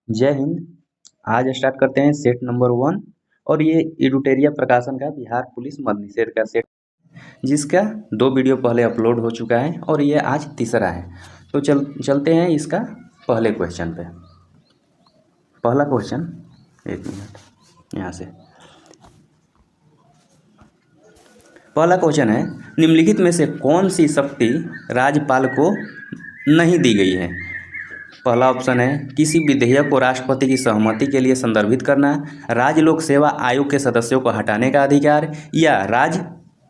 जय हिंद। आज स्टार्ट करते हैं सेट नंबर 1 और ये एडुटेरिया प्रकाशन का बिहार पुलिस मद्य निषेध का सेट, जिसका 2 वीडियो पहले अपलोड हो चुका है और ये आज तीसरा है। तो चलते हैं इसका पहले क्वेश्चन पे। पहला क्वेश्चन, एक मिनट यहाँ से। पहला क्वेश्चन है, निम्नलिखित में से कौन सी शक्ति राज्यपाल को नहीं दी गई है? पहला ऑप्शन है किसी विधेयक को राष्ट्रपति की सहमति के लिए संदर्भित करना, राज्य लोक सेवा आयोग के सदस्यों को हटाने का अधिकार, या राज्य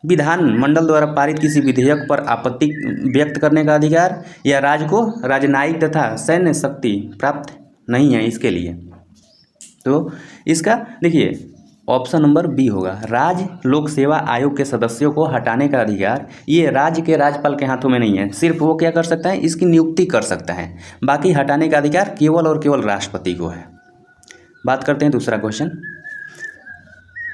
विधान मंडल द्वारा पारित किसी विधेयक पर आपत्ति व्यक्त करने का अधिकार, या राज्य को राजनयिक तथा सैन्य शक्ति प्राप्त नहीं है इसके लिए। तो इसका देखिए ऑप्शन नंबर बी होगा, राज्य लोक सेवा आयोग के सदस्यों को हटाने का अधिकार ये राज्य के राज्यपाल के हाथों में नहीं है। सिर्फ वो क्या कर सकता है, इसकी नियुक्ति कर सकता है, बाकी हटाने का अधिकार केवल और केवल राष्ट्रपति को है। बात करते हैं दूसरा क्वेश्चन।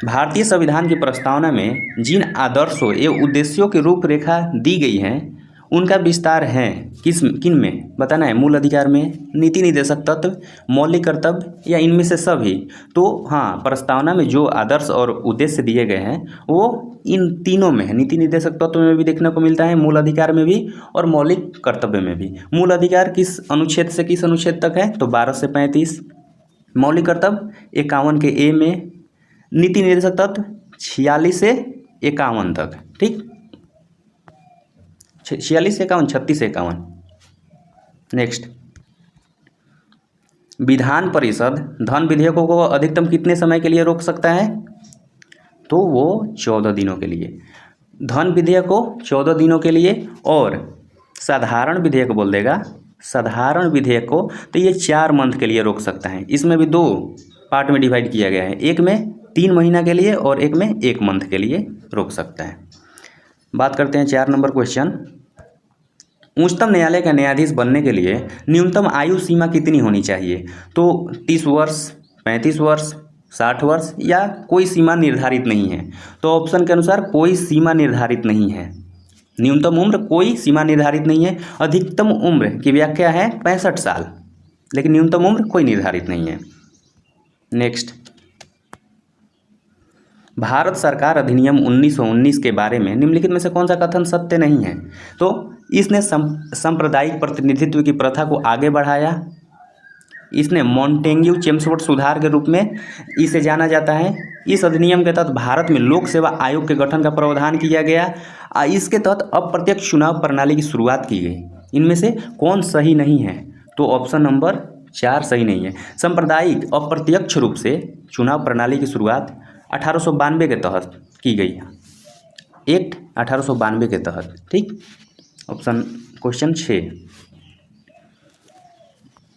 भारतीय संविधान की प्रस्तावना में जिन आदर्शों एवं उद्देश्यों की रूपरेखा दी गई है उनका विस्तार है किन में बताना है? मूल अधिकार में, नीति निर्देशक तत्व, मौलिक कर्तव्य, या इनमें से सभी? तो हाँ, प्रस्तावना में जो आदर्श और उद्देश्य दिए गए हैं वो इन तीनों में है। नीति निर्देशक तत्व में भी देखने को मिलता है, मूल अधिकार में भी और मौलिक कर्तव्य में भी। मूल अधिकार किस अनुच्छेद से किस अनुच्छेद तक है? तो 12 से 35। मौलिक कर्तव्य 51 के ए में। नीति निर्देशक तत्व 46 से 51 तक। ठीक, 46 से 51, 36 से 51। नेक्स्ट, विधान परिषद धन विधेयकों को अधिकतम कितने समय के लिए रोक सकता है? तो वो 14 दिनों के लिए। धन विधेयक को 14 दिनों के लिए, और साधारण विधेयक बोल देगा, साधारण विधेयक को तो ये 4 मंथ के लिए रोक सकता है। इसमें भी 2 पार्ट में डिवाइड किया गया है, एक में 3 महीना के लिए और एक में 1 मंथ के लिए रोक सकता है। बात करते हैं 4 नंबर क्वेश्चन। उच्चतम न्यायालय का न्यायाधीश बनने के लिए न्यूनतम आयु सीमा कितनी होनी चाहिए? तो 30 वर्ष, 35 वर्ष, 60 वर्ष, या कोई सीमा निर्धारित नहीं है? तो ऑप्शन के अनुसार कोई सीमा निर्धारित नहीं है। न्यूनतम उम्र कोई सीमा निर्धारित नहीं है। अधिकतम उम्र की व्याख्या है 65 साल, लेकिन न्यूनतम उम्र कोई निर्धारित नहीं है। नेक्स्ट, भारत सरकार अधिनियम 1919 के बारे में निम्नलिखित में से कौन सा कथन सत्य नहीं है? तो इसने सांप्रदायिक प्रतिनिधित्व की प्रथा को आगे बढ़ाया। इसने मॉन्टेग्यू चेम्सफोर्ड सुधार के रूप में इसे जाना जाता है। इस अधिनियम के तहत भारत में लोक सेवा आयोग के गठन का प्रावधान किया गया। इसके तहत अप्रत्यक्ष चुनाव प्रणाली की शुरुआत की गई। इनमें से कौन सही नहीं है? तो ऑप्शन नंबर 4 सही नहीं है। सांप्रदायिक अप्रत्यक्ष रूप से चुनाव प्रणाली की शुरुआत 1892 के तहत की गई, एक्ट 1892 के तहत। ठीक, ऑप्शन क्वेश्चन 6,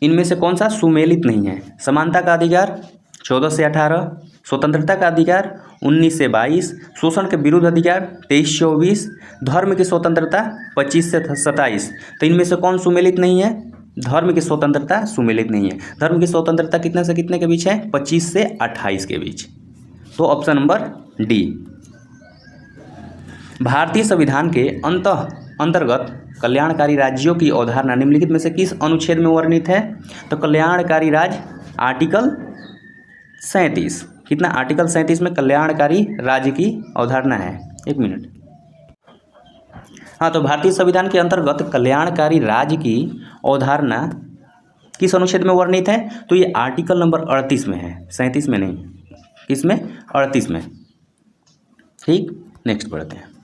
इनमें से कौन सा सुमेलित नहीं है? समानता का अधिकार 14 से 18, स्वतंत्रता का अधिकार 19 से 22, शोषण के विरुद्ध अधिकार 23 से 24, धर्म की स्वतंत्रता 25 से 27। तो इनमें से कौन सुमेलित नहीं है? धर्म की स्वतंत्रता सुमेलित नहीं है। धर्म की स्वतंत्रता कितने से कितने के बीच है? 25 से 28 के बीच। तो ऑप्शन नंबर डी। भारतीय संविधान के अंतर्गत कल्याणकारी राज्यों की अवधारणा निम्नलिखित में से किस अनुच्छेद में वर्णित है? तो कल्याणकारी राज्य आर्टिकल 37। कितना? आर्टिकल 37 में कल्याणकारी राज्य की अवधारणा है। एक मिनट, हाँ, तो भारतीय संविधान के अंतर्गत कल्याणकारी राज्य की अवधारणा किस अनुच्छेद में वर्णित है? तो ये आर्टिकल नंबर 38 में है, 37 में नहीं। किसमें? 38 में। ठीक, नेक्स्ट बढ़ते हैं।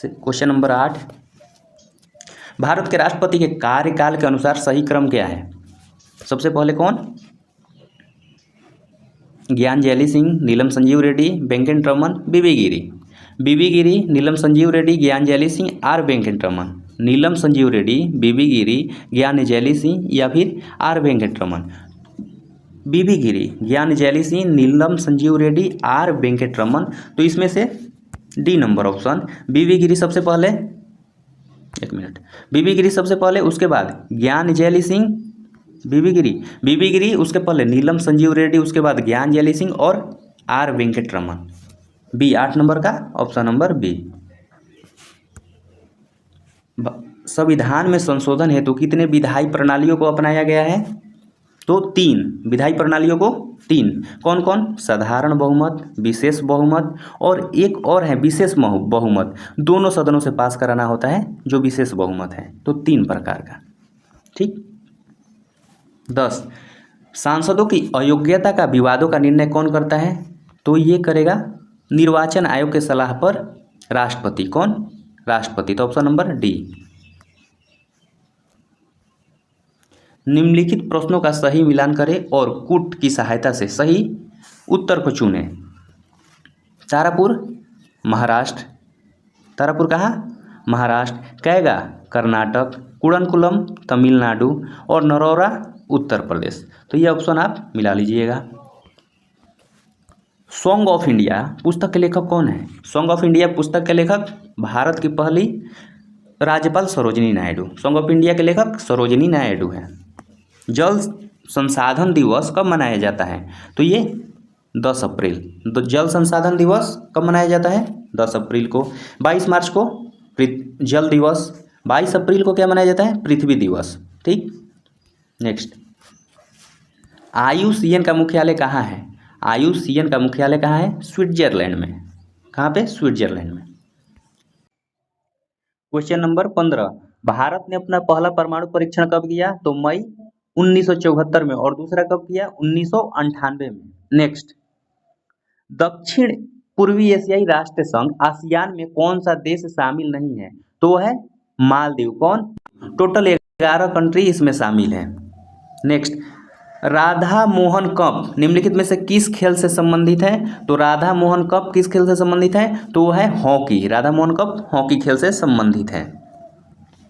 क्वेश्चन नंबर 8, भारत के राष्ट्रपति के कार्यकाल के अनुसार सही क्रम क्या है? सबसे पहले कौन? ज्ञान जैली सिंह, नीलम संजीव रेड्डी, वेंकटरमन, बीबी गिरी। बीबी गिरी, नीलम संजीव रेड्डी, ज्ञान जैली सिंह, आर वेंकटरमन। नीलम संजीव रेड्डी, बीबी गिरी, ज्ञान जैली सिंह, या फिर आर वेंकटरमन। बीबी गिरी, ज्ञान जैली सिंह, नीलम संजीव रेड्डी, आर वेंकटरमन। तो इसमें से डी नंबर ऑप्शन, बीबी गिरी सबसे पहले। एक मिनट, बीबी गिरी सबसे पहले, उसके बाद ज्ञान जैली सिंह, बीबी गिरी उसके पहले नीलम संजीव रेड्डी, उसके बाद ज्ञान जैली सिंह और आर वेंकटरमन। बी 8 नंबर का ऑप्शन नंबर बी। संविधान में संशोधन हेतु कितने विधायी प्रणालियों को अपनाया गया है? तो 3 विधायी प्रणालियों को 3। कौन कौन? साधारण बहुमत, विशेष बहुमत और एक और है विशेष बहुमत। दोनों सदनों से पास कराना होता है जो विशेष बहुमत है। तो 3 प्रकार का। ठीक। 10 सांसदों की अयोग्यता का विवादों का निर्णय कौन करता है? तो ये करेगा निर्वाचन आयोग के सलाह पर राष्ट्रपति। कौन? राष्ट्रपति। तो ऑप्शन नंबर डी। निम्नलिखित प्रश्नों का सही मिलान करें और कूट की सहायता से सही उत्तर को चुनें। तारापुर महाराष्ट्र। तारापुर कहाँ? महाराष्ट्र। कैगा कर्नाटक, कुड़नकुलम तमिलनाडु और नरोरा उत्तर प्रदेश। तो ये ऑप्शन आप मिला लीजिएगा। सॉन्ग ऑफ इंडिया पुस्तक के लेखक कौन है? सॉन्ग ऑफ इंडिया पुस्तक के लेखक भारत की पहली राज्यपाल Sarojini Naidu. Song of India के लेखक सरोजिनी नायडू हैं। जल संसाधन दिवस कब मनाया जाता है? तो ये 10 अप्रैल। तो जल संसाधन दिवस कब मनाया जाता है? 10 अप्रैल को। 22 मार्च को जल दिवस। 22 अप्रैल को क्या मनाया जाता है? पृथ्वी दिवस। ठीक। नेक्स्ट, IUCN का मुख्यालय कहाँ है? IUCN का मुख्यालय कहाँ है? स्विट्जरलैंड में। कहाँ पे? स्विट्जरलैंड में। क्वेश्चन नंबर 15, भारत ने अपना पहला परमाणु परीक्षण कब किया? तो मई 1974 में। और दूसरा कब किया? 1998 में। नेक्स्ट, दक्षिण पूर्वी एशियाई राष्ट्र संघ आसियान में कौन सा देश शामिल नहीं है? तो है मालदीव। कौन? टोटल 11 कंट्री इसमें शामिल है। नेक्स्ट, राधा मोहन कप निम्नलिखित में से किस खेल से संबंधित है? तो राधा मोहन कप किस खेल से संबंधित है? तो वो है hockey. Radha Mohan cup hockey खेल से संबंधित है।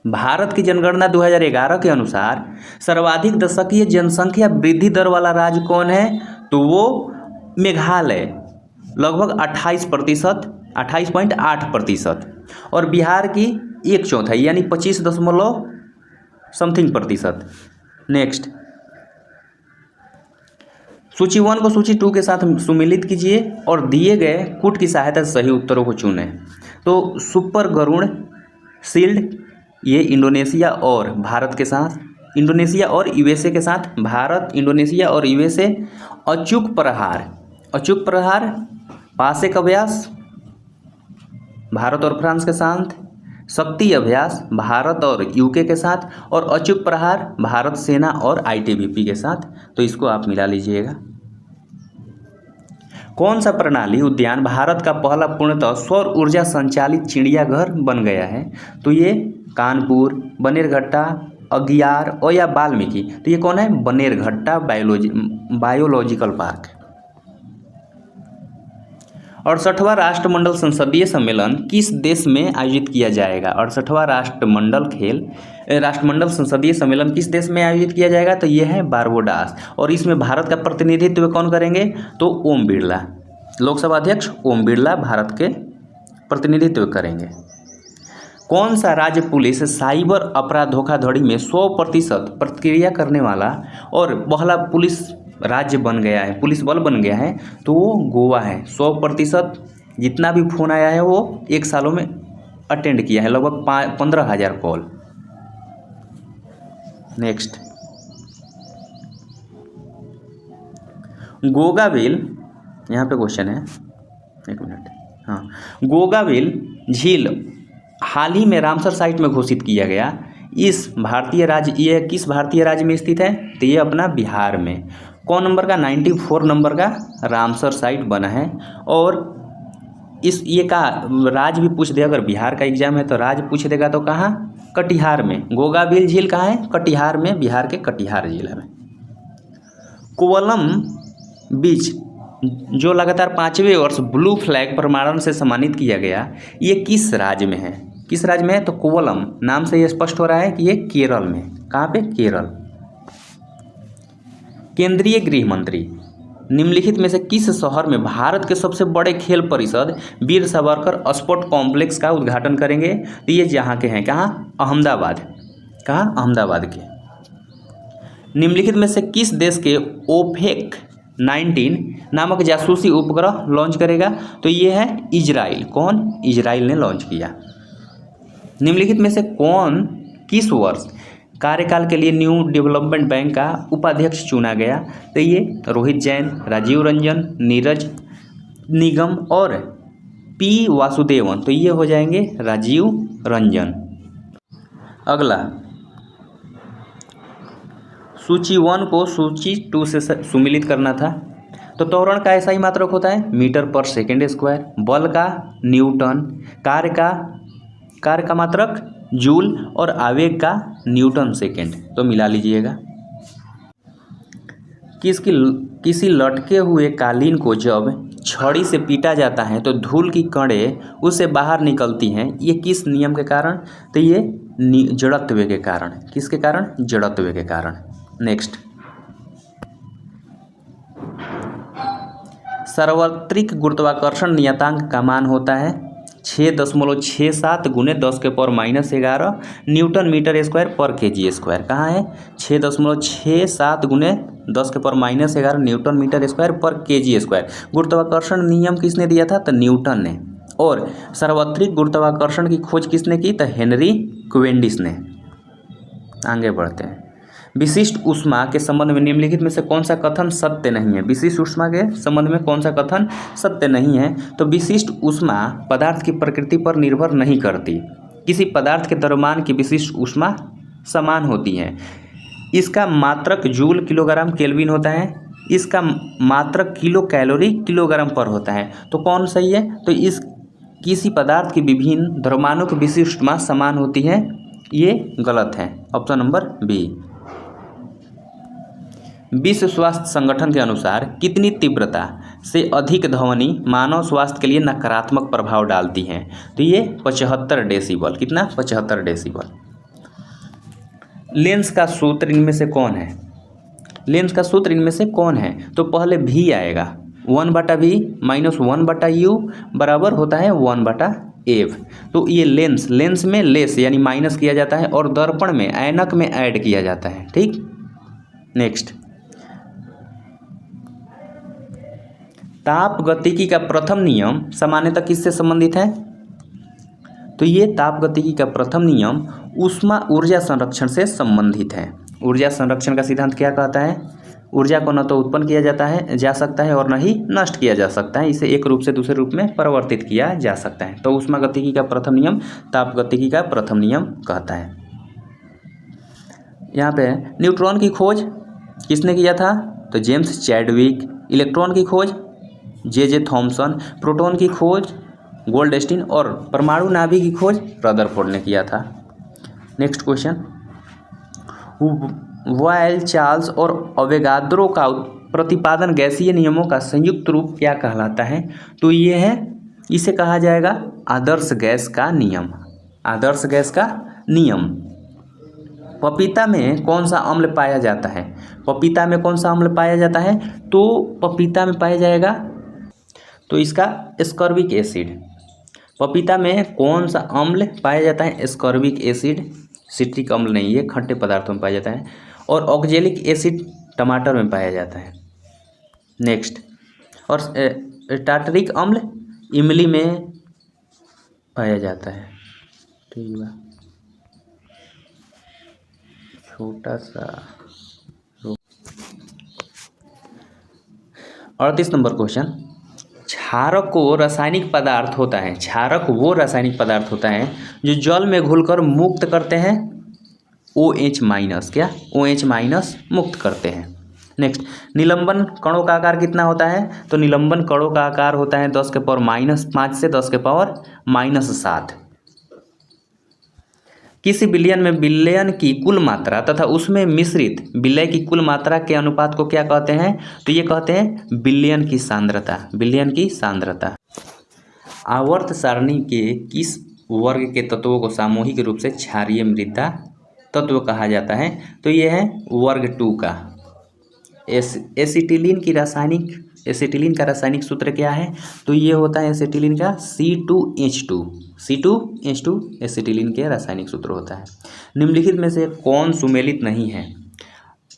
भारत की जनगणना 2011 के अनुसार सर्वाधिक दशकीय जनसंख्या वृद्धि दर वाला राज्य कौन है? तो वो मेघालय, लगभग 28%, 28.8%। और बिहार की 1/4 यानी 25% नेक्स्ट, सूची 1 को सूची 2 के साथ सुमिलित कीजिए और दिए गए कूट की सहायता से सही उत्तरों को चुनें। तो सुपर गरुड़ शील्ड ये इंडोनेशिया और भारत के साथ, इंडोनेशिया और यूएसए के साथ, भारत, इंडोनेशिया और यूएसए। अचूक प्रहार पासेक अभ्यास भारत और फ्रांस के साथ, शक्ति अभ्यास भारत और यूके के साथ, और अचूक प्रहार भारत सेना और आईटीबीपी के साथ। तो इसको आप मिला लीजिएगा। कौन सा प्रणाली उद्यान भारत का पहला पूर्णतः सौर ऊर्जा संचालित चिड़ियाघर बन गया है? तो ये कानपुर, बनेरघट्टा, अगियार और या वाल्मीकि। तो ये कौन है? Bannerghatta biological park. 68वां राष्ट्रमंडल संसदीय सम्मेलन किस देश में आयोजित किया जाएगा? 68वां राष्ट्रमंडल संसदीय सम्मेलन किस देश में आयोजित किया जाएगा? तो यह है बारबोडास। और इसमें भारत का प्रतिनिधित्व कौन करेंगे? तो ओम बिरला, लोकसभा अध्यक्ष ओम बिरला भारत के प्रतिनिधित्व करेंगे। कौन सा राज्य पुलिस साइबर अपराध धोखाधड़ी में 100% प्रतिक्रिया करने वाला और पहला पुलिस राज्य बन गया है, पुलिस बल बन गया है? तो वो गोवा है। 100% जितना भी फोन आया है वो 1 सालों में अटेंड किया है, लगभग 15,000 कॉल। नेक्स्ट, गोगावेल, यहाँ पे क्वेश्चन है, 1 मिनट। हाँ, गोगावेल झील हाल ही में रामसर साइट में घोषित किया गया। इस भारतीय राज्य, ये किस भारतीय राज्य में स्थित है? तो ये अपना बिहार में। कौन नंबर का? 94 नंबर का रामसर साइट बना है। और इस ये का राज्य भी पूछ दे, अगर बिहार का एग्जाम है तो राज्य पूछ देगा। तो कहाँ? कटिहार में। गोगावेल झील कहाँ है? कटिहार में, बिहार के कटिहार जिला में। कोवलम बीच जो लगातार 5वें वर्ष ब्लू फ्लैग प्रमाणन से सम्मानित किया गया, ये किस राज्य में है? किस राज्य में है? तो कोवलम नाम से ये स्पष्ट हो रहा है कि ये केरल में। कहाँ पे? केरल। केंद्रीय गृह मंत्री निम्नलिखित में से किस शहर में भारत के सबसे बड़े खेल परिषद वीर सावरकर स्पोर्ट कॉम्प्लेक्स का उद्घाटन करेंगे? तो ये जहाँ के हैं, कहाँ? अहमदाबाद। कहाँ? अहमदाबाद के। निम्नलिखित में से किस देश के ओपेक 19 नामक जासूसी उपग्रह लॉन्च करेगा? तो ये है इजराइल। कौन? इजराइल ने लॉन्च किया। निम्नलिखित में से कौन किस वर्ष कार्यकाल के लिए न्यू डेवलपमेंट बैंक का उपाध्यक्ष चुना गया? तो ये रोहित जैन, राजीव रंजन, नीरज निगम और पी वासुदेवन। तो ये हो जाएंगे राजीव रंजन। अगला, सूची 1 को सूची 2 से सुमिलित करना था। तो त्वरण का ऐसा ही मात्रक होता है मीटर पर सेकेंड स्क्वायर, बल का न्यूटन, कार्य का मात्रक जूल और आवेग का न्यूटन सेकेंड। तो मिला लीजिएगा। किसी लटके हुए कालीन को जब छड़ी से पीटा जाता है तो धूल की कणें उससे बाहर निकलती हैं। ये किस नियम के कारण? तो ये जड़त्व के कारण। किसके कारण? जड़त्व के कारण। नेक्स्ट, सार्वत्रिक गुरुत्वाकर्षण नियतांक का मान होता है 6.67 गुने 10⁻⁻11 न्यूटन मीटर स्क्वायर पर केजी स्क्वायर। कहाँ है? 6.67 गुने 10⁻⁻11 न्यूटन मीटर स्क्वायर पर केजी स्क्वायर। गुरुत्वाकर्षण नियम किसने दिया था? तो न्यूटन ने। और सार्वत्रिक गुरुत्वाकर्षण की खोज किसने की? तो हेनरी क्वेंडिस ने। आगे बढ़ते हैं। विशिष्ट ऊष्मा के संबंध में निम्नलिखित में से कौन सा कथन सत्य नहीं है? विशिष्ट ऊष्मा के संबंध में कौन सा कथन सत्य नहीं है? तो विशिष्ट ऊष्मा पदार्थ की प्रकृति पर निर्भर नहीं करती। किसी पदार्थ के द्रव्यमान की विशिष्ट ऊष्मा समान होती है। इसका मात्रक जूल किलोग्राम केल्विन होता है। इसका मात्रक किलो कैलोरी किलोग्राम पर होता है। तो कौन सही है? तो इस किसी पदार्थ की विभिन्न द्रव्यमानों की विशिष्ट ऊष्मा समान होती है, ये गलत है। Option number B. विश्व स्वास्थ्य संगठन के अनुसार कितनी तीव्रता से अधिक ध्वनि मानव स्वास्थ्य के लिए नकारात्मक प्रभाव डालती हैं? तो ये 75 डेसिबल। कितना? 75 डेसिबल। लेंस का सूत्र इनमें से कौन है? लेंस का सूत्र इनमें से कौन है? तो पहले भी आएगा 1/v माइनस 1/u बराबर होता है 1/f। तो ये लेंस में लेस यानी माइनस किया जाता है और दर्पण में ऐनक में ऐड किया जाता है। ठीक। नेक्स्ट, ताप गतिकी का प्रथम नियम सामान्यतः किससे संबंधित है? तो ये ताप गतिकी का प्रथम नियम ऊष्मा ऊर्जा संरक्षण से संबंधित है। ऊर्जा संरक्षण का सिद्धांत क्या कहता है? ऊर्जा को न तो उत्पन्न किया जा सकता है और न ही नष्ट किया जा सकता है। इसे एक रूप से दूसरे रूप में परिवर्तित किया जा सकता है। तो ऊष्मा गतिकी का प्रथम नियम ताप गतिकी का प्रथम नियम कहता है। यहाँ पे न्यूट्रॉन की खोज किसने किया था? तो जेम्स चैडविक। इलेक्ट्रॉन की खोज जे थॉमसन। प्रोटॉन की खोज गोल्डस्टीन और परमाणु नाभिक की खोज रदरफोर्ड ने किया था। नेक्स्ट क्वेश्चन, वायल, चार्ल्स और अवोगाद्रो का प्रतिपादन गैसीय नियमों का संयुक्त रूप क्या कहलाता है? तो ये है, इसे कहा जाएगा आदर्श गैस का नियम। आदर्श गैस का नियम। पपीता में कौन सा अम्ल पाया जाता है? पपीता में कौन सा अम्ल पाया जाता है? तो पपीता में पाया जाएगा तो इसका एस्कॉर्बिक एसिड। पपीता में कौन सा अम्ल पाया जाता है? Ascorbic acid. सिट्रिक अम्ल नहीं, ये खट्टे पदार्थों में पाया जाता है। और ऑक्जेलिक एसिड टमाटर में पाया जाता है। नेक्स्ट, और टार्टरिक अम्ल इमली में पाया जाता है। ठीक है, छोटा सा 38 नंबर क्वेश्चन, क्षारक को रासायनिक पदार्थ होता है। क्षारक वो रासायनिक पदार्थ होता है जो जल में घुलकर मुक्त करते हैं OH-। क्या? OH- मुक्त करते हैं। नेक्स्ट, निलंबन कणों का आकार कितना होता है? तो निलंबन कणों का आकार होता है 10⁻⁻5 से 10⁻⁻7। किसी विलयन में विलयन की कुल मात्रा तथा उसमें मिश्रित विलय की कुल मात्रा के अनुपात को क्या कहते हैं? तो ये कहते हैं विलयन की सांद्रता। विलयन की सांद्रता। आवर्त सारणी के किस वर्ग के तत्वों को सामूहिक रूप से क्षारीय मृदा तत्व कहा जाता है? तो ये है वर्ग 2 का। एसिटिलीन का रासायनिक सूत्र क्या है? तो ये होता है एसिटिलीन का C2H2। C2H2 एसिटिलीन के रासायनिक सूत्र होता है। निम्नलिखित में से कौन सुमेलित नहीं है?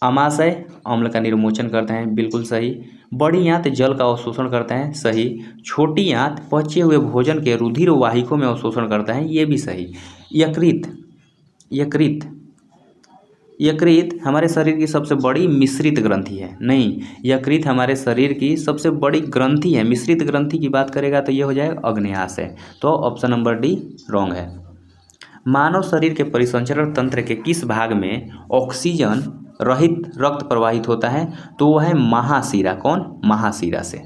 अमाशय अम्ल का निर्मोचन करते हैं, बिल्कुल सही। बड़ी आंत जल का अवशोषण करते हैं, सही। छोटी आंत पचे हुए भोजन के रुधिर वाहिकों में अवशोषण करता है, ये भी सही। यकृत यकृत यकृत हमारे शरीर की सबसे बड़ी मिश्रित ग्रंथि है। नहीं, यकृत हमारे शरीर की सबसे बड़ी ग्रंथि है। मिश्रित ग्रंथि की बात करेगा तो ये हो जाएगा अग्न्याशय। तो ऑप्शन नंबर डी रॉन्ग है। मानव शरीर के परिसंचरण तंत्र के किस भाग में ऑक्सीजन रहित रक्त प्रवाहित होता है? तो वह है महाशिरा। कौन? महाशिरा से।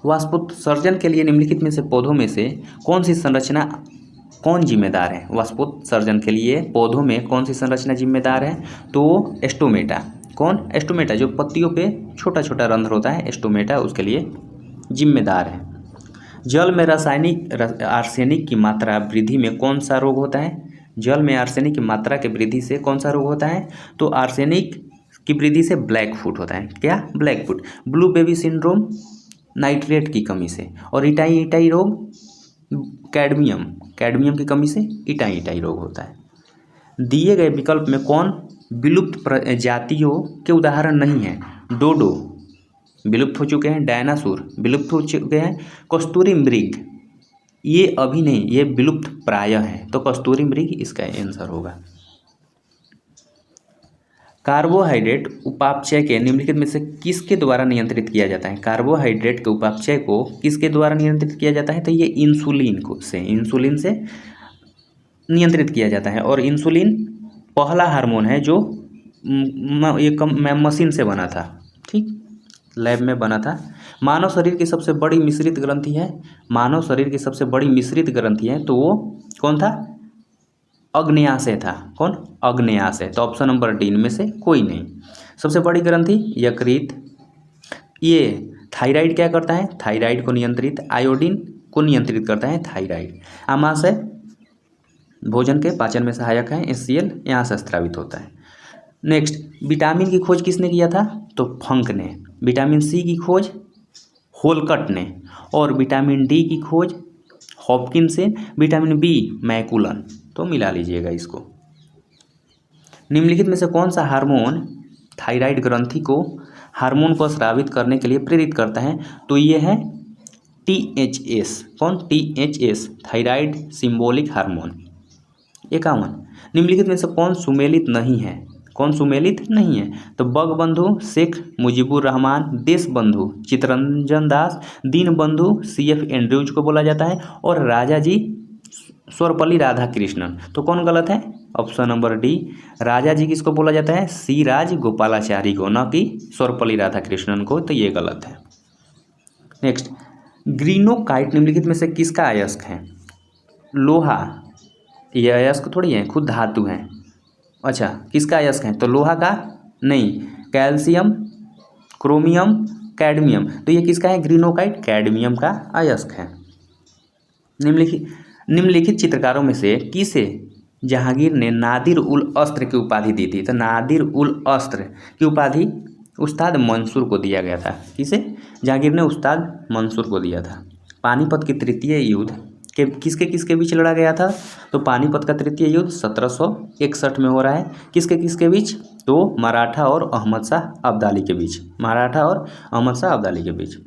वाष्पोत्सर्जन के लिए निम्नलिखित में से पौधों में से कौन सी संरचना कौन जिम्मेदार है? वाष्पोत्सर्जन के लिए पौधों में कौन सी संरचना जिम्मेदार है? तो एस्टोमेटा। कौन? एस्टोमेटा। जो पत्तियों पे छोटा छोटा रंध्र होता है, एस्टोमेटा उसके लिए जिम्मेदार है। जल में आर्सेनिक की मात्रा वृद्धि में कौन सा रोग होता है? जल में आर्सेनिक की मात्रा के वृद्धि से कौन सा रोग होता है? तो आर्सेनिक की वृद्धि से ब्लैक फुट होता है। क्या? Black foot. Blue baby syndrome nitrate की कमी से। और इटाई रोग कैडमियम की कमी से इटाई रोग होता है। दिए गए विकल्प में कौन विलुप्त प्रजातियों के उदाहरण नहीं है? डोडो विलुप्त हो चुके हैं, डायनासोर विलुप्त हो चुके हैं, कस्तूरी मृग ये अभी नहीं, ये विलुप्त प्रायः है। तो कस्तूरी मृग इसका आंसर होगा। कार्बोहाइड्रेट उपापचय के निम्नलिखित में से किसके द्वारा नियंत्रित किया जाता है? कार्बोहाइड्रेट के उपापचय को किसके द्वारा नियंत्रित किया जाता है? तो ये इंसुलिन से नियंत्रित किया जाता है। और इंसुलिन पहला हार्मोन है जो मशीन से बना था, ठीक, लैब में बना था। मानव शरीर की सबसे बड़ी मिश्रित ग्रंथि है। मानव शरीर की सबसे बड़ी मिश्रित ग्रंथि है तो वो कौन था? अग्न्याशय था। कौन? अग्न्याशय। तो ऑप्शन नंबर डी में से कोई नहीं। सबसे बड़ी ग्रंथि यकृत। ये थायराइड क्या करता है? थायराइड को नियंत्रित, आयोडीन को नियंत्रित करता है थायराइड। आमाशय भोजन के पाचन में सहायक है, HCl यहाँ से स्रावित होता है। नेक्स्ट, विटामिन की खोज किसने किया था? तो फंक ने। विटामिन सी की खोज होलकट ने। और विटामिन डी की खोज हॉपकिंस से। Vitamin B मैकुलन। तो मिला लीजिएगा इसको। निम्नलिखित में से कौन सा हार्मोन थायराइड ग्रंथि को हार्मोन को स्रावित करने के लिए प्रेरित करता है? तो ये है THS। कौन? THS thyroid symbolic hormone. 51, निम्नलिखित में से कौन सुमेलित नहीं है? कौन सुमेलित नहीं है? तो बंगबंधु शेख मुजीबुर रहमान, देश बंधु चित्तरंजन दास, दीन बंधु CF एंड्रयूज को बोला जाता है, और राजा जी सर्वपल्ली राधाकृष्णन। तो कौन गलत है? Option number D. Raja ji किसको बोला जाता है? सी राज गोपालाचारी को, न कि सर्वपल्ली राधाकृष्णन को। तो ये गलत है। नेक्स्ट, ग्रीनोकाइट निम्नलिखित में से किसका अयस्क है? लोहा। ये अयस्क थोड़ी है, खुद धातु है। अच्छा, किसका अयस्क है? तो लोहा का नहीं, कैल्शियम, क्रोमियम, कैडमियम। तो ये किसका है? ग्रीनोकाइट कैडमियम का अयस्क है। निम्नलिखित चित्रकारों में से किसे जहांगीर ने नादिर उल अस्त्र की उपाधि दी थी? तो नादिर उल अस्त्र की उपाधि उस्ताद मंसूर को दिया गया था। किसे? जहांगीर ने उस्ताद मंसूर को दिया था। पानीपत की तृतीय युद्ध के किसके बीच लड़ा गया था? तो पानीपत का तृतीय युद्ध 1761 में हो रहा है। किसके बीच? तो मराठा और अहमद शाह अब्दाली के बीच। मराठा और अहमद शाह अब्दाली के बीच।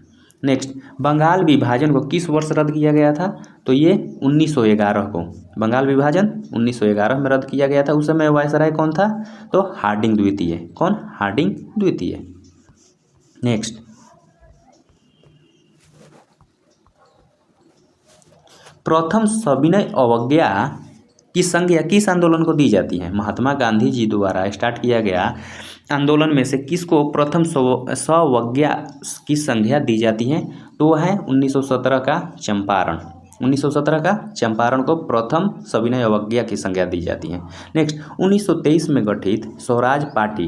नेक्स्ट, बंगाल विभाजन को किस वर्ष रद्द किया गया था? तो ये 1911 को। बंगाल विभाजन 1911 में रद्द किया गया था। उस समय वायसराय कौन था? तो हार्डिंग द्वितीय। कौन? हार्डिंग द्वितीय। नेक्स्ट, प्रथम सविनय अवज्ञा की संज्ञा किस आंदोलन को दी जाती है? महात्मा गांधी जी द्वारा स्टार्ट किया गया आंदोलन में से किसको प्रथम सवज्ञा की संज्ञा दी जाती है? तो वह है 1917 का चंपारण। 1917 का चंपारण को प्रथम सविनय अवज्ञा की संज्ञा दी जाती है। नेक्स्ट, 1923 में गठित स्वराज पार्टी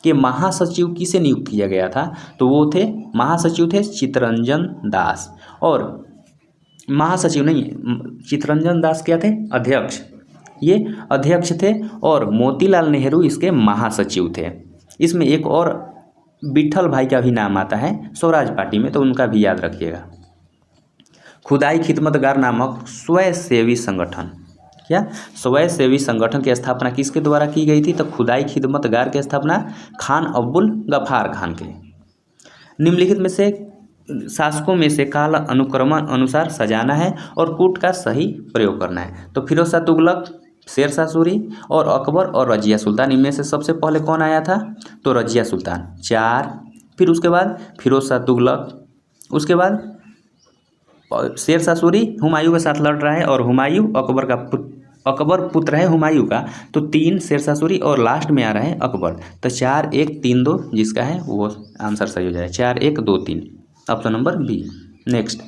के महासचिव किसे नियुक्त किया गया था? तो वो थे महासचिव थे चित्तरंजन दास। और महासचिव नहीं, चित्तरंजन दास क्या थे? अध्यक्ष। ये अध्यक्ष थे और मोतीलाल नेहरू इसके महासचिव थे। इसमें एक और विठल भाई का भी नाम आता है स्वराज पार्टी में, तो उनका भी याद रखिएगा। खुदाई खिदमतगार नामक स्वयंसेवी संगठन, क्या स्वयंसेवी संगठन की स्थापना किसके द्वारा की गई थी? तो खुदाई खिदमतगार की स्थापना खान अब्दुल गफ्फार खान के। निम्नलिखित में से शासकों में से काल अनुक्रमण अनुसार सजाना है और कूट का सही प्रयोग करना है। तो फिरोज शाह तुगलक, शेर शाह सूरी और अकबर और रजिया सुल्तान, इनमें से सबसे पहले कौन आया था? तो रजिया सुल्तान 4, फिर उसके बाद फिरोज शाह तुगलक, उसके बाद शेर शाह सूरी हुमायूं के साथ लड़ रहा है और हुमायूं अकबर पुत्र है हुमायूं का, तो 3 शेर शाह सूरी और लास्ट में आ रहा है अकबर। तो 4 1 3 2 जिसका है वो आंसर सही हो जाएगा, 4 1 2 3, option number B. Next,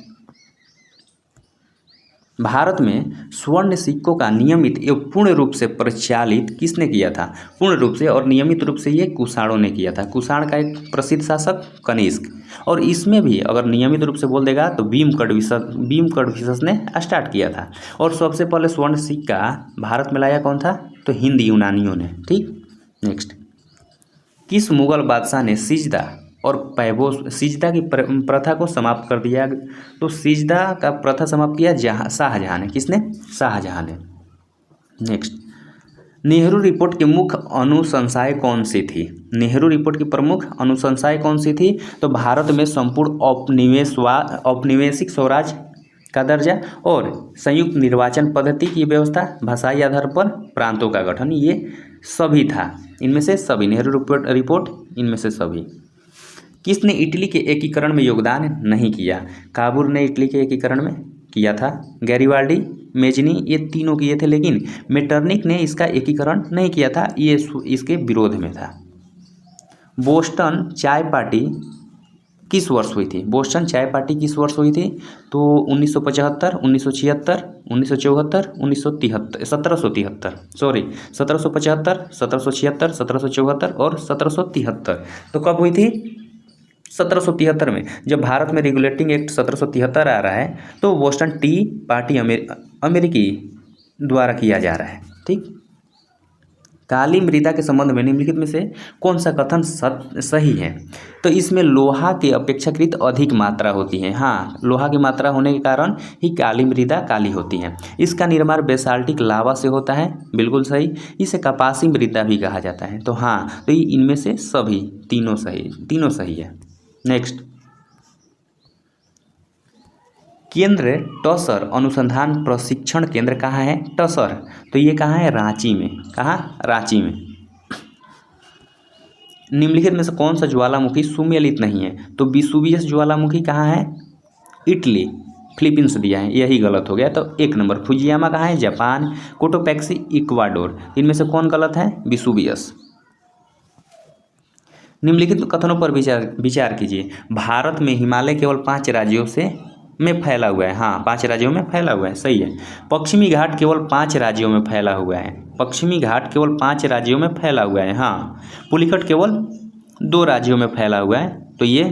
Bharat में स्वर्ण सिक्कों का नियमित एवं पूर्ण रूप से प्रचालित किसने किया था? पूर्ण रूप से और नियमित रूप से ये कुषाणों ने किया था। कुषाण का एक प्रसिद्ध शासक कनिष्क, और इसमें भी अगर नियमित रूप से बोल देगा तो भीम ने स्टार्ट किया था। और सबसे पहले स्वर्ण सिक्का भारत में लाया कौन था? तो हिंद यूनानियों ने। ठीक, नेक्स्ट, किस मुगल बादशाह ने सिजदा और पैबोस सिजदा की प्रथा को समाप्त कर दिया? तो सिजदा का प्रथा समाप्त किया शाहजहां ने। किसने? शाहजहां ने। नेक्स्ट, नेहरू रिपोर्ट की मुख्य अनुशंसाएं कौन सी थी? नेहरू रिपोर्ट की प्रमुख अनुशंसाएं कौन सी थी? तो भारत में संपूर्ण औपनिवेशिक स्वराज का दर्जा और संयुक्त निर्वाचन पद्धति की व्यवस्था, भाषाई आधार पर प्रांतों का गठन, ये सभी था। इनमें से सभी, नेहरू रिपोर्ट इनमें से सभी। किसने इटली के एकीकरण में योगदान नहीं किया? काबूल ने इटली के एकीकरण में किया था। गैरिबाल्डी, मेजनी, ये तीनों किए थे, लेकिन मेटरनिक ने इसका एकीकरण नहीं किया था, ये इसके विरोध में था। बोस्टन चाय पार्टी किस वर्ष हुई थी? बोस्टन चाय पार्टी किस वर्ष हुई थी? तो 1975, 1976, 1974, 1773, सॉरी 1775, 1776, 1774 और 1773। तो कब हुई थी? 1773 में। जब भारत में रेगुलेटिंग एक्ट 1773 आ रहा है तो बोस्टन टी पार्टी अमेरिकी द्वारा किया जा रहा है। ठीक, काली मृदा के संबंध में निम्नलिखित में से कौन सा कथन सही है? तो इसमें लोहा की अपेक्षाकृत अधिक मात्रा होती है। हाँ, लोहा की मात्रा होने के कारण ही काली मृदा काली होती है। इसका निर्माण बेसाल्टिक लावा से होता है, बिल्कुल सही। इसे कपासी मृदा भी कहा जाता है। तो हाँ, तो इनमें से सभी तीनों सही है। नेक्स्ट, केंद्र टसर अनुसंधान प्रशिक्षण केंद्र कहाँ है? टसर, तो ये कहाँ है? रांची में। कहाँ? रांची में। निम्नलिखित में से कौन सा ज्वालामुखी सुमेलित नहीं है? तो विसुवियस ज्वालामुखी कहाँ है? इटली, फिलीपींस दिया है, यही गलत हो गया। तो 1 नंबर। फुजियामा कहाँ है? जापान। Cotopaxi Ecuador. इनमें से कौन गलत है? विसुवियस। निम्नलिखित कथनों पर विचार कीजिए। भारत में हिमालय केवल 5 राज्यों में फैला हुआ है। हाँ, 5 राज्यों में फैला हुआ है, सही है। पश्चिमी घाट केवल 5 राज्यों में फैला हुआ है। पश्चिमी घाट केवल 5 राज्यों में फैला हुआ है। हाँ, पुलिकट केवल 2 राज्यों में फैला हुआ है। तो ये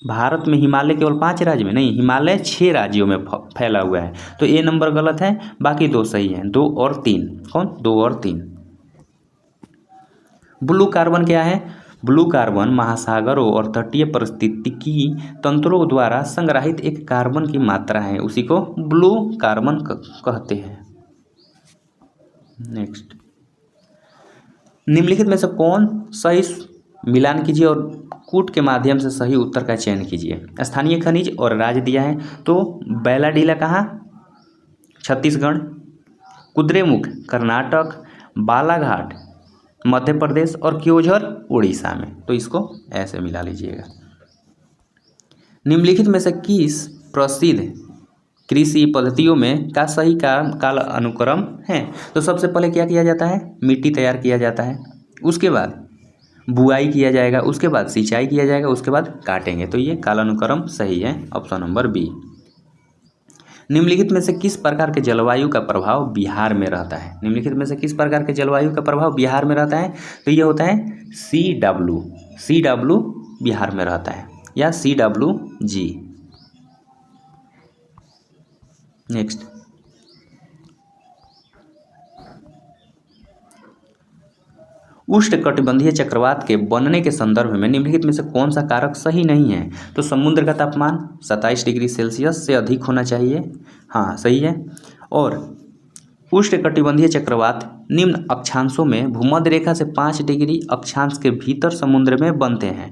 भारत में हिमालय केवल 5 राज्य में नहीं, हिमालय 6 राज्यों में फैला हुआ है। तो ए नंबर गलत है, बाकी 2 सही हैं, 2 और 3। कौन? 2 और 3। ब्लू कार्बन क्या है? ब्लू कार्बन महासागरों और तटीय पारिस्थितिकी तंत्रों द्वारा संग्रहित एक कार्बन की मात्रा है, उसी को ब्लू कार्बन कहते हैं। नेक्स्ट, निम्नलिखित में से कौन सही मिलान कीजिए और कूट के माध्यम से सही उत्तर का चयन कीजिए। स्थानीय खनिज और राज्य दिया है, तो बैलाडीला कहाँ? छत्तीसगढ़। कुद्रेमुख कर्नाटक, बालाघाट मध्य प्रदेश और क्योझर उड़ीसा में। तो इसको ऐसे मिला लीजिएगा। निम्नलिखित में से किस प्रसिद्ध कृषि पद्धतियों में का सही काल अनुक्रम है? तो सबसे पहले क्या किया जाता है? मिट्टी तैयार किया जाता है, उसके बाद बुआई किया जाएगा, उसके बाद सिंचाई किया जाएगा, उसके बाद काटेंगे। तो ये कालानुक्रम सही है, ऑप्शन नंबर बी। निम्नलिखित में से किस प्रकार के जलवायु का प्रभाव बिहार में रहता है? निम्नलिखित में से किस प्रकार के जलवायु का प्रभाव बिहार में रहता है? तो ये होता है CW बिहार में रहता है, या CWG। नेक्स्ट, उष्णकटिबंधीय चक्रवात के बनने के संदर्भ में निम्नलिखित में से कौन सा कारक सही नहीं है? तो समुद्र का तापमान 27 डिग्री सेल्सियस से अधिक होना चाहिए। हाँ, सही है। और उष्णकटिबंधीय चक्रवात निम्न अक्षांशों में भूमध्य रेखा से 5 डिग्री अक्षांश के भीतर समुद्र में बनते हैं।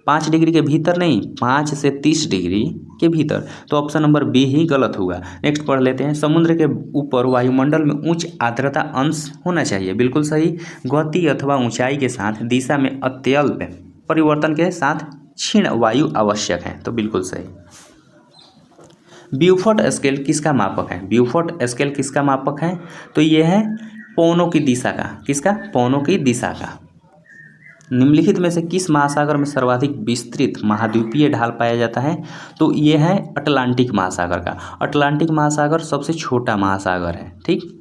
5 डिग्री के भीतर नहीं, 5 से 30 डिग्री के भीतर। तो ऑप्शन नंबर बी ही गलत होगा। नेक्स्ट पढ़ लेते हैं। समुद्र के ऊपर वायुमंडल में उच्च आर्द्रता अंश होना चाहिए, बिल्कुल सही। गति अथवा ऊंचाई के साथ दिशा में अत्यल्प परिवर्तन के साथ क्षीण वायु आवश्यक है, तो बिल्कुल सही। ब्यूफोर्ट स्केल किसका मापक है? ब्यूफोर्ट स्केल किसका मापक है? तो ये है पवनों की दिशा का। किसका? पवनों की दिशा का। निम्नलिखित में से किस महासागर में सर्वाधिक विस्तृत महाद्वीपीय ढाल पाया जाता है? तो ये है अटलांटिक महासागर का। अटलांटिक महासागर सबसे छोटा महासागर है, ठीक।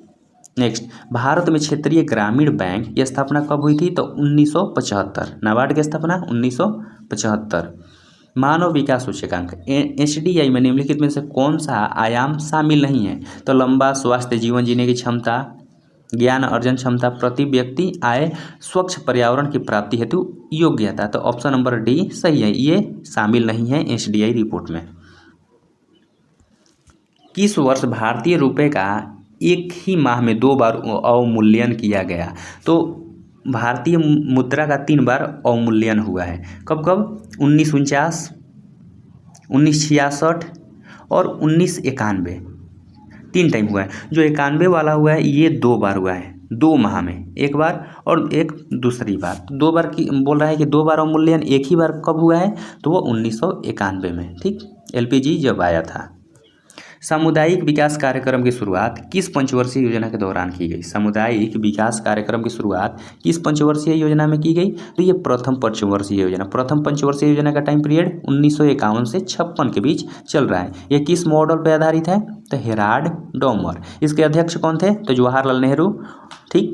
नेक्स्ट, भारत में क्षेत्रीय ग्रामीण बैंक की स्थापना कब हुई थी? तो 1975। नाबार्ड की स्थापना 1975। मानव विकास सूचकांक HDI में निम्नलिखित में से कौन सा आयाम शामिल नहीं है? तो लंबा स्वास्थ्य, जीवन जीने की क्षमता, ज्ञान अर्जन क्षमता, प्रति व्यक्ति आय, स्वच्छ पर्यावरण की प्राप्ति हेतु योग्यता। तो ऑप्शन नंबर डी सही है, ये शामिल नहीं है HDI रिपोर्ट में। किस वर्ष भारतीय रुपये का एक ही माह में 2 बार अवमूल्यन किया गया? तो भारतीय मुद्रा का 3 बार अवमूल्यन हुआ है। कब कब? 1949, 1966 और 1991। 3 टाइम हुआ है। जो 91 वाला हुआ है ये 2 बार हुआ है, 2 माह में, एक बार और एक दूसरी बार। 2 बार की बोल रहा है कि 2 बार अवमूल्यन, एक ही बार कब हुआ है? तो वो 1991 में, ठीक, LPG जब आया था। सामुदायिक विकास कार्यक्रम की शुरुआत किस पंचवर्षीय योजना के दौरान की गई? सामुदायिक विकास कार्यक्रम की शुरुआत किस पंचवर्षीय योजना में की गई? तो ये प्रथम पंचवर्षीय योजना। प्रथम पंचवर्षीय योजना का टाइम पीरियड 1951 से 56 के बीच चल रहा है। ये किस मॉडल पर आधारित है? तो हेराल्ड डॉमर। इसके अध्यक्ष कौन थे? तो जवाहरलाल नेहरू, ठीक।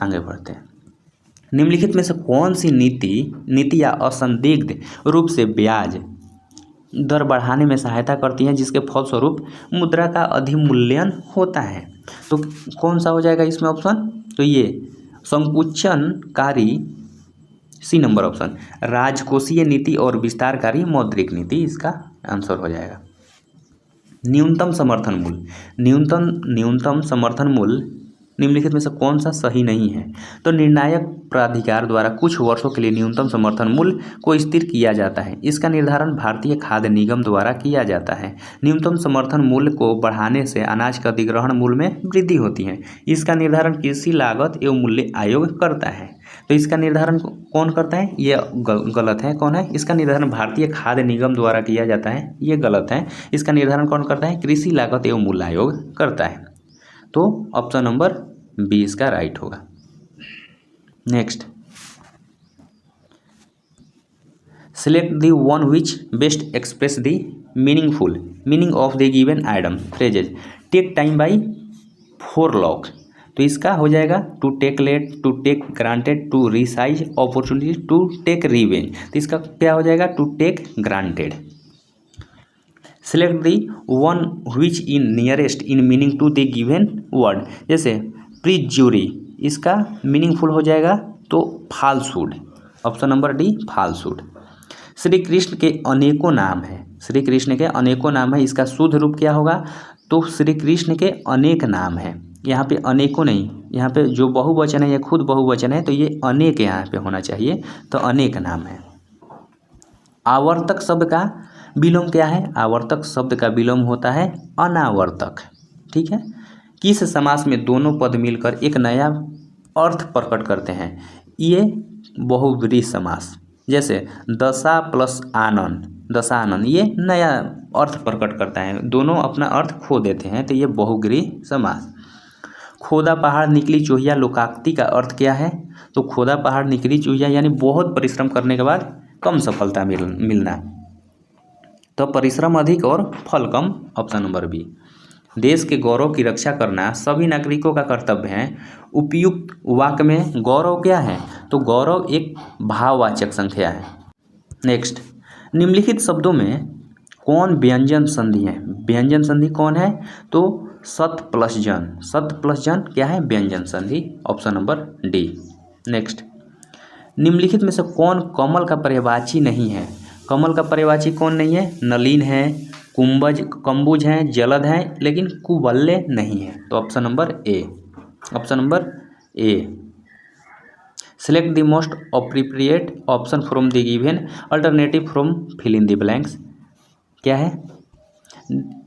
आगे बढ़ते हैं। निम्नलिखित में से कौन सी नीति या असंदिग्ध रूप से ब्याज दर बढ़ाने में सहायता करती हैं, जिसके फलस्वरूप मुद्रा का अधिमूल्यन होता है? तो कौन सा हो जाएगा इसमें ऑप्शन? तो ये संकुचनकारी, सी नंबर ऑप्शन, राजकोषीय नीति और विस्तारकारी मौद्रिक नीति इसका आंसर हो जाएगा। न्यूनतम समर्थन मूल्य, न्यूनतम समर्थन मूल्य निम्नलिखित में से कौन सा सही नहीं है? तो निर्णायक प्राधिकार द्वारा कुछ वर्षों के लिए न्यूनतम समर्थन मूल्य को स्थिर किया जाता है। इसका निर्धारण भारतीय खाद्य निगम द्वारा किया जाता है। न्यूनतम समर्थन मूल्य को बढ़ाने से अनाज के अधिग्रहण मूल्य में वृद्धि होती है। इसका निर्धारण कृषि लागत एवं मूल्य आयोग करता है। तो इसका निर्धारण कौन करता है? ये गलत है। कौन है? इसका निर्धारण भारतीय खाद्य निगम द्वारा किया जाता है, ये गलत है। इसका निर्धारण कौन करता है? कृषि लागत एवं मूल्य आयोग करता है। तो ऑप्शन नंबर बी इसका राइट होगा। Next, select the one which best express the meaning of the given item phrases. Take time by forelock. तो इसका हो जाएगा to take late, to take granted, to resize opportunity, to take revenge. तो इसका क्या हो जाएगा? To take granted. Select the one which in nearest in meaning to the given word. जैसे प्रीज्यूरी, इसका मीनिंगफुल हो जाएगा तो falsehood. Option number D falsehood. Shri Krishna के अनेकों नाम हैं, श्री कृष्ण के अनेकों नाम है, इसका शुद्ध रूप क्या होगा? तो श्री कृष्ण के अनेक नाम हैं। यहाँ पे अनेकों नहीं, यहाँ पे जो बहुवचन है ये खुद बहुवचन है, तो ये अनेक यहाँ पे होना चाहिए, तो अनेक नाम है। आवर्तक शब्द का विलोम क्या है? आवर्तक शब्द का विलोम होता है अनावर्तक, ठीक है। किस समास में दोनों पद मिलकर एक नया अर्थ प्रकट करते हैं? ये बहुव्रीहि समास। जैसे दशा प्लस आनन, दशानन, ये नया अर्थ प्रकट करता है, दोनों अपना अर्थ खो देते हैं, तो ये बहुव्रीहि समास। खोदा पहाड़ निकली चूहिया लोकाक्ति का अर्थ क्या है? तो खोदा पहाड़ निकली चूहिया यानी बहुत परिश्रम करने के बाद कम सफलता मिलना, तो परिश्रम अधिक और फल कम। Option number B. देश के गौरव की रक्षा करना सभी नागरिकों का कर्तव्य है। उपयुक्त वाक्य में गौरव क्या है? तो गौरव एक भाववाचक संख्या है। नेक्स्ट, निम्नलिखित शब्दों में कौन व्यंजन संधि है? व्यंजन संधि कौन है? तो सत प्लस जन, सत प्लस जन क्या है? व्यंजन संधि। Option number D. नेक्स्ट, निम्नलिखित में से कौन कमल का पर्यायवाची नहीं है? कमल का पर्यायवाची कौन नहीं है? नलिन है, कम्बुज हैं, जलद हैं, लेकिन कुबल्ले नहीं है। तो option number A, option number A. Select the most appropriate option from the given alternative from fill in the blanks. क्या है?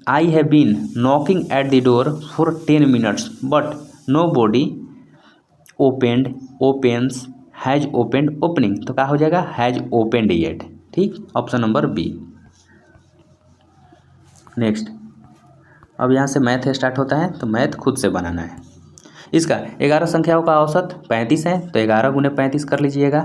I have been knocking at the door for 10 minutes but nobody opens has opened opening. तो क्या हो जाएगा? Has opened yet. ठीक, option number B. Next, अब यहाँ से मैथ स्टार्ट होता है, तो मैथ खुद से बनाना है। इसका 11 संख्याओं का औसत 35 है, तो 11 गुने 35 कर लीजिएगा।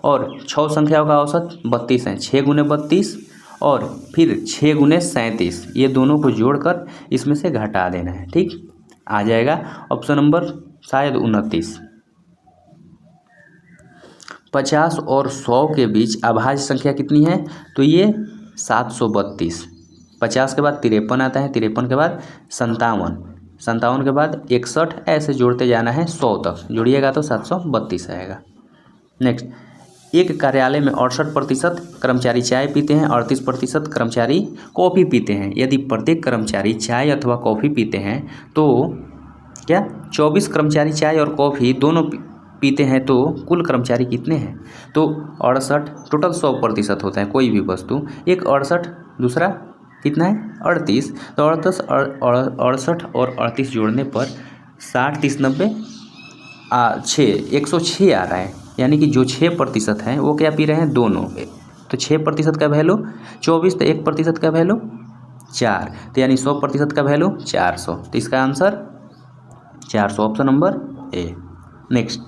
और 6 संख्याओं का औसत 32 है, 6 गुने 32 और फिर 6 गुने 37, ये दोनों को जोड़कर इसमें से घटा देना है। ठीक, आ जाएगा ऑप्शन नंबर शायद 29। 50 और 100 के बीच अभाज्य संख्या कितनी है? तो ये 732। 50 के बाद 53 आता है, 53 के बाद 57, 57 के बाद 61, ऐसे जोड़ते जाना है 100 तक, जोड़िएगा तो 732 आएगा। नेक्स्ट, एक कार्यालय में 68% कर्मचारी चाय पीते हैं, 38% कर्मचारी कॉफ़ी पीते हैं। यदि प्रत्येक कर्मचारी चाय अथवा कॉफ़ी पीते हैं तो क्या 24 कर्मचारी चाय और कॉफ़ी दोनों पीते हैं तो कुल कर्मचारी कितने हैं? तो 68, टोटल 100% होता है कोई भी वस्तु। एक 68, दूसरा कितना है? 38। तो 68 और 38 जोड़ने पर 60, 30, 90, 6, 106 आ रहा है। यानी कि जो 6% हैं वो क्या पी रहे हैं? दोनों। तो 6% का वैल्यू 24, तो 1% का वैल्यू 4, तो यानी 100% का वैल्यू 400। तो इसका आंसर 400, ऑप्शन नंबर ए। नेक्स्ट,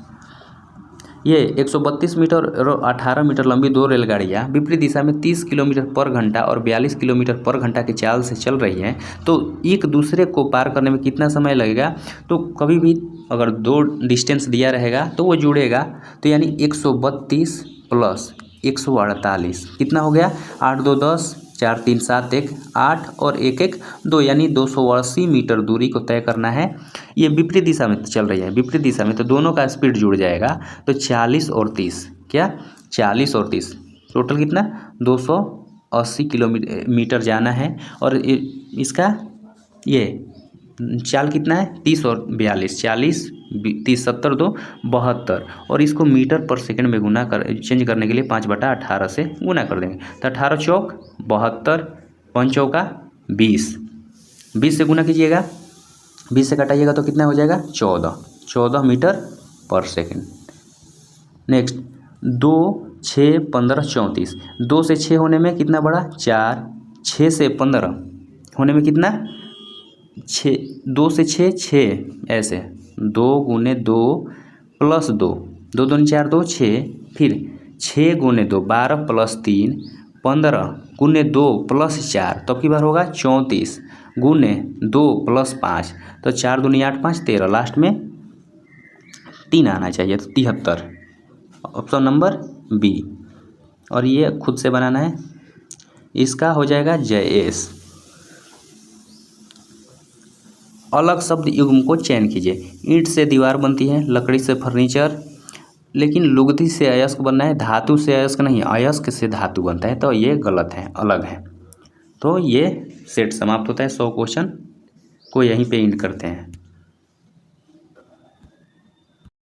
ये 132 मीटर और 18 मीटर लंबी 2 रेलगाड़ियाँ विपरीत दिशा में 30 किलोमीटर पर घंटा और 42 किलोमीटर पर घंटा की चाल से चल रही हैं, तो एक दूसरे को पार करने में कितना समय लगेगा? तो कभी भी अगर 2 डिस्टेंस दिया रहेगा तो वो जुड़ेगा, तो यानी 132 प्लस 148 कितना हो गया? 8 2 10, 4 3 7 1 8 और 1 1 2, यानी 280 मीटर दूरी को तय करना है। ये विपरीत दिशा में चल रही है, विपरीत दिशा में, तो दोनों का स्पीड जुड़ जाएगा। तो 40 और 30, क्या 40 और 30 टोटल कितना? 280 किलोमीटर जाना है। और इसका ये चाल कितना है? 30 और 42, 40 30 70 2 72, और इसको मीटर पर सेकंड में गुना कर चेंज करने के लिए 5/18 से गुना कर देंगे। तो 18 चौक 72, 5 चौका 20, 20 से गुना कीजिएगा, 20 से घटाइएगा तो कितना हो जाएगा? 14 मीटर पर सेकंड। नेक्स्ट, 2 6 15 34, 2 से 6 होने में कितना बढ़ा? 4, 6 से 15 होने में कितना? 6, 2 से 6 6, ऐसे 2 गुने 2 प्लस 2, 2 दूनी 4 2 6, फिर 6 गुने 2 12 प्लस 3 15 गुने 2 प्लस 4, तो अब की बार होगा 34 गुने 2 प्लस 5, तो 4 दूनी 8 5 13, लास्ट में 3 आना चाहिए, तो 73, ऑप्शन नंबर बी। और ये खुद से बनाना है, इसका हो जाएगा जयेश। अलग शब्द युग्म को चयन कीजिए। ईंट से दीवार बनती है, लकड़ी से फर्नीचर, लेकिन लुगदी से अयस्क बनना है, धातु से अयस्क नहीं, अयस्क से धातु बनता है, तो ये गलत है, अलग है। तो ये सेट समाप्त होता है। 100 क्वेश्चन को यहीं पे एंड करते हैं।